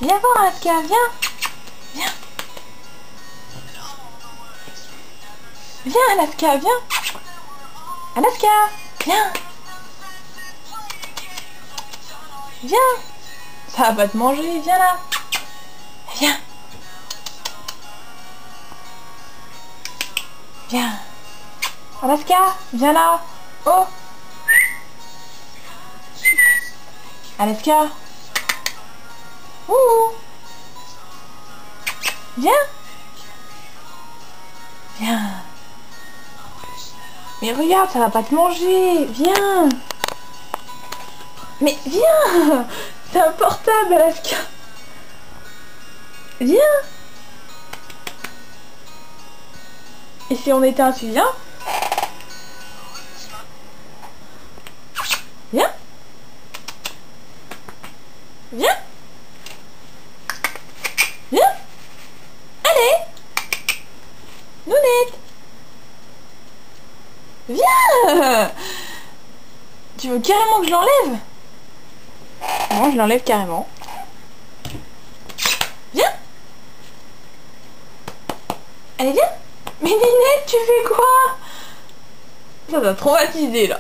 Viens voir, Alaska, viens. Viens. Viens, Alaska, viens. Alaska, viens. Viens. Ça va pas te manger, viens là. Viens. Viens. Alaska, viens là. Oh. Alaska. Ouh. Viens. Viens. Mais regarde, ça va pas te manger. Viens. Mais viens. C'est un portable, Alaska. Viens. Et si on éteint, tu viens? Viens. Viens. Viens. Allez. Nounette. Viens. Tu veux carrément que je l'enlève? Bon, je l'enlève carrément. Viens. Allez, viens. Mais Ninette, tu fais quoi? Ça t'a traumatisé là.